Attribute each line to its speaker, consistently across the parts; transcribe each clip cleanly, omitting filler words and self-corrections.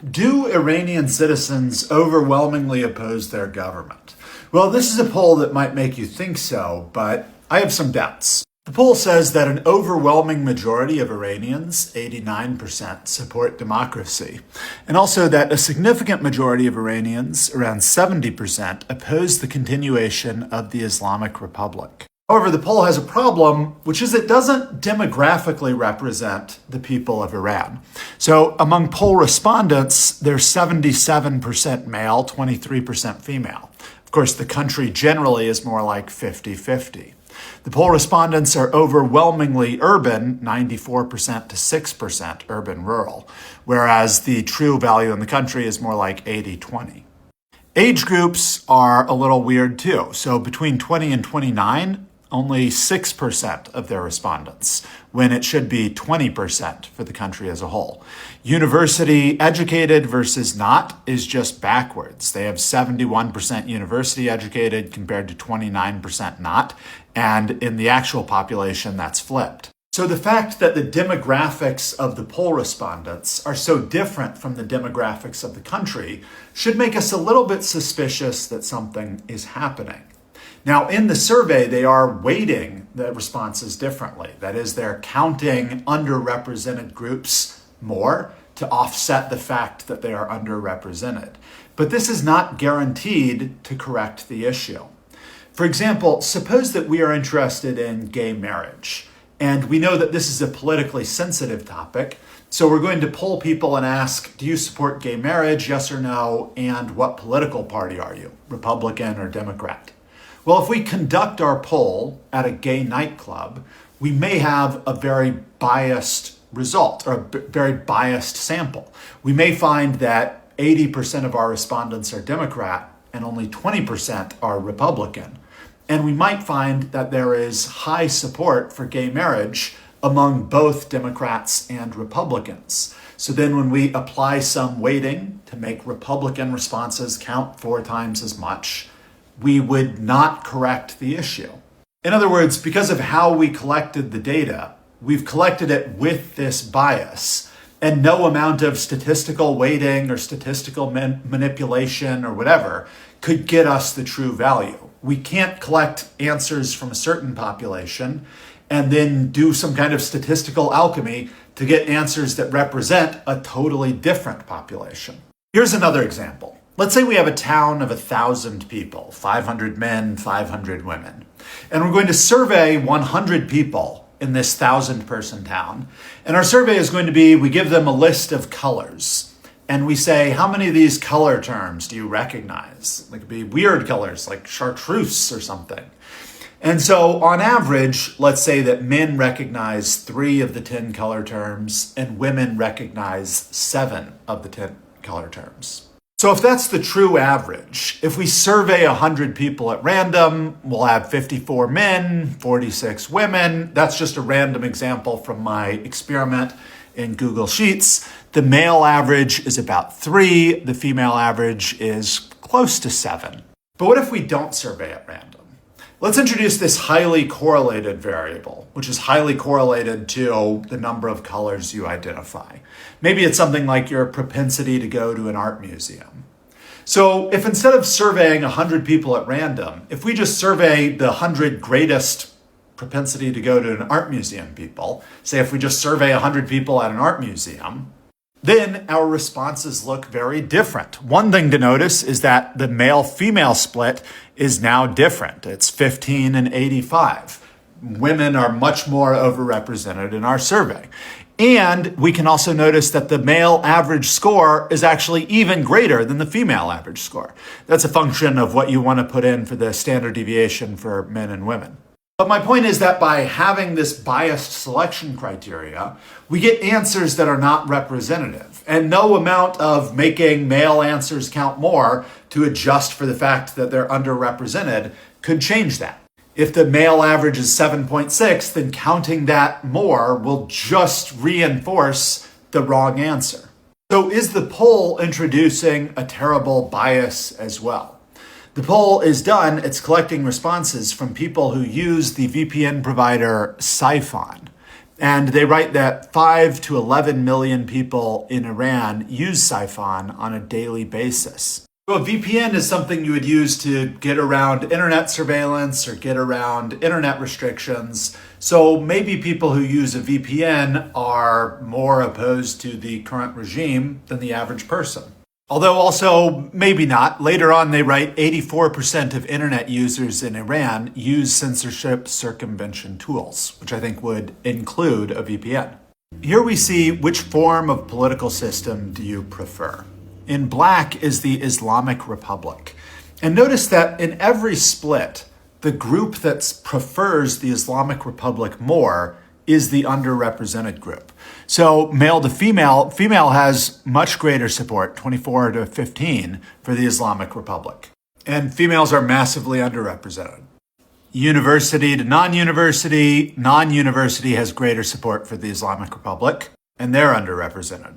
Speaker 1: Do Iranian citizens overwhelmingly oppose their government? Well, this is a poll that might make you think so, but I have some doubts. The poll says that an overwhelming majority of Iranians, 89%, support democracy, and also that a significant majority of Iranians, around 70%, oppose the continuation of the Islamic Republic. However, the poll has a problem, which is it doesn't demographically represent the people of Iran. So among poll respondents, there's 77% male, 23% female. Of course, the country generally is more like 50-50. The poll respondents are overwhelmingly urban, 94% to 6% urban-rural, whereas the true value in the country is more like 80-20. Age groups are a little weird too. So between 20 and 29, only 6% of their respondents, when it should be 20% for the country as a whole. University educated versus not is just backwards. They have 71% university educated compared to 29% not, and in the actual population, that's flipped. So the fact that the demographics of the poll respondents are so different from the demographics of the country should make us a little bit suspicious that something is happening. Now, in the survey, they are weighting the responses differently. That is, they're counting underrepresented groups more to offset the fact that they are underrepresented. But this is not guaranteed to correct the issue. For example, suppose that we are interested in gay marriage, and we know that this is a politically sensitive topic, so we're going to poll people and ask, do you support gay marriage, yes or no, and what political party are you, Republican or Democrat? Well, if we conduct our poll at a gay nightclub, we may have a very biased result or a very biased sample. We may find that 80% of our respondents are Democrat and only 20% are Republican. And we might find that there is high support for gay marriage among both Democrats and Republicans. So then when we apply some weighting to make Republican responses count 4 times as much, we would not correct the issue. In other words, because of how we collected the data, we've collected it with this bias, and no amount of statistical weighting or statistical manipulation or whatever could get us the true value. We can't collect answers from a certain population and then do some kind of statistical alchemy to get answers that represent a totally different population. Here's another example. Let's say we have a town of 1,000 people, 500 men, 500 women, and we're going to survey 100 people in this 1,000-person town. And our survey is going to be, we give them a list of colors, and we say, how many of these color terms do you recognize? It could be weird colors like chartreuse or something. And so on average, let's say that men recognize 3 of the 10 color terms and women recognize 7 of the 10 color terms. So if that's the true average, if we survey 100 people at random, we'll have 54 men, 46 women. That's just a random example from my experiment in Google Sheets. The male average is about 3. The female average is close to 7. But what if we don't survey at random? Let's introduce this highly correlated variable, which is highly correlated to the number of colors you identify. Maybe it's something like your propensity to go to an art museum. So if instead of surveying 100 people at random, if we just survey the 100 greatest propensity to go to an art museum people, say if we just survey 100 people at an art museum, then our responses look very different. One thing to notice is that the male-female split is now different. It's 15 and 85. Women are much more overrepresented in our survey. And we can also notice that the male average score is actually even greater than the female average score. That's a function of what you want to put in for the standard deviation for men and women. But my point is that by having this biased selection criteria, we get answers that are not representative. And no amount of making male answers count more to adjust for the fact that they're underrepresented could change that. If the male average is 7.6, then counting that more will just reinforce the wrong answer. So is the poll introducing a terrible bias as well? The poll is done, it's collecting responses from people who use the VPN provider Psiphon. And they write that 5 to 11 million people in Iran use Psiphon on a daily basis. So a VPN is something you would use to get around internet surveillance or get around internet restrictions. So maybe people who use a VPN are more opposed to the current regime than the average person. Although also, maybe not. Later on, they write 84% of internet users in Iran use censorship circumvention tools, which I think would include a VPN. Here we see which form of political system do you prefer. In black is the Islamic Republic. And notice that in every split, the group that prefers the Islamic Republic more is the underrepresented group. So male to female has much greater support, 24 to 15, for the Islamic Republic. And females are massively underrepresented. University to non-university has greater support for the Islamic Republic, and they're underrepresented.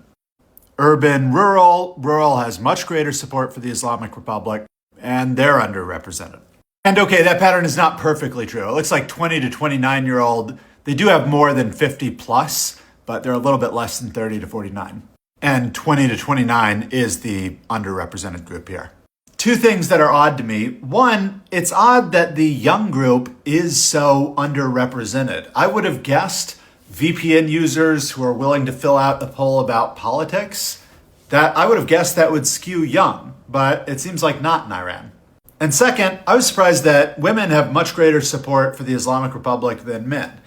Speaker 1: Urban, rural has much greater support for the Islamic Republic, and they're underrepresented. And okay, that pattern is not perfectly true. It looks like 20 to 29-year-old, they do have more than 50 plus, but they're a little bit less than 30 to 49. And 20 to 29 is the underrepresented group here. Two things that are odd to me. One, it's odd that the young group is so underrepresented. I would have guessed VPN users who are willing to fill out a poll about politics, that I would have guessed that would skew young, but it seems like not in Iran. And second, I was surprised that women have much greater support for the Islamic Republic than men.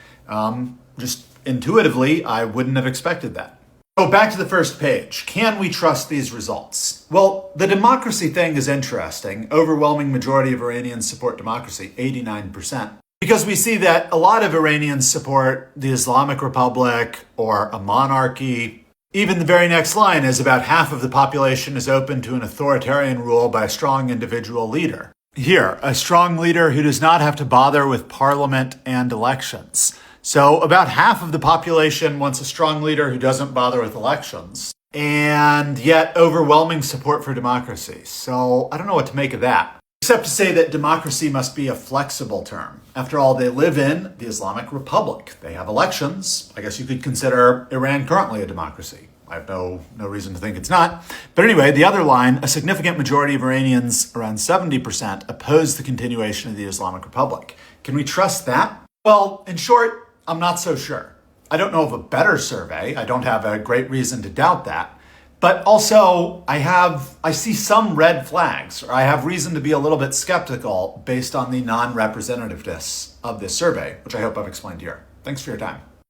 Speaker 1: Just intuitively, I wouldn't have expected that. So back to the first page. Can we trust these results? Well, the democracy thing is interesting. Overwhelming majority of Iranians support democracy, 89%. Because we see that a lot of Iranians support the Islamic Republic or a monarchy. Even the very next line is about half of the population is open to an authoritarian rule by a strong individual leader. Here, a strong leader who does not have to bother with parliament and elections. So about half of the population wants a strong leader who doesn't bother with elections, and yet overwhelming support for democracy. So I don't know what to make of that, except to say that democracy must be a flexible term. After all, they live in the Islamic Republic. They have elections. I guess you could consider Iran currently a democracy. I have no reason to think it's not. But anyway, the other line, a significant majority of Iranians, around 70%, oppose the continuation of the Islamic Republic. Can we trust that? Well, in short, I'm not so sure. I don't know of a better survey. I don't have a great reason to doubt that. But also, I see some red flags, or I have reason to be a little bit skeptical based on the non-representativeness of this survey, which I hope I've explained here. Thanks for your time.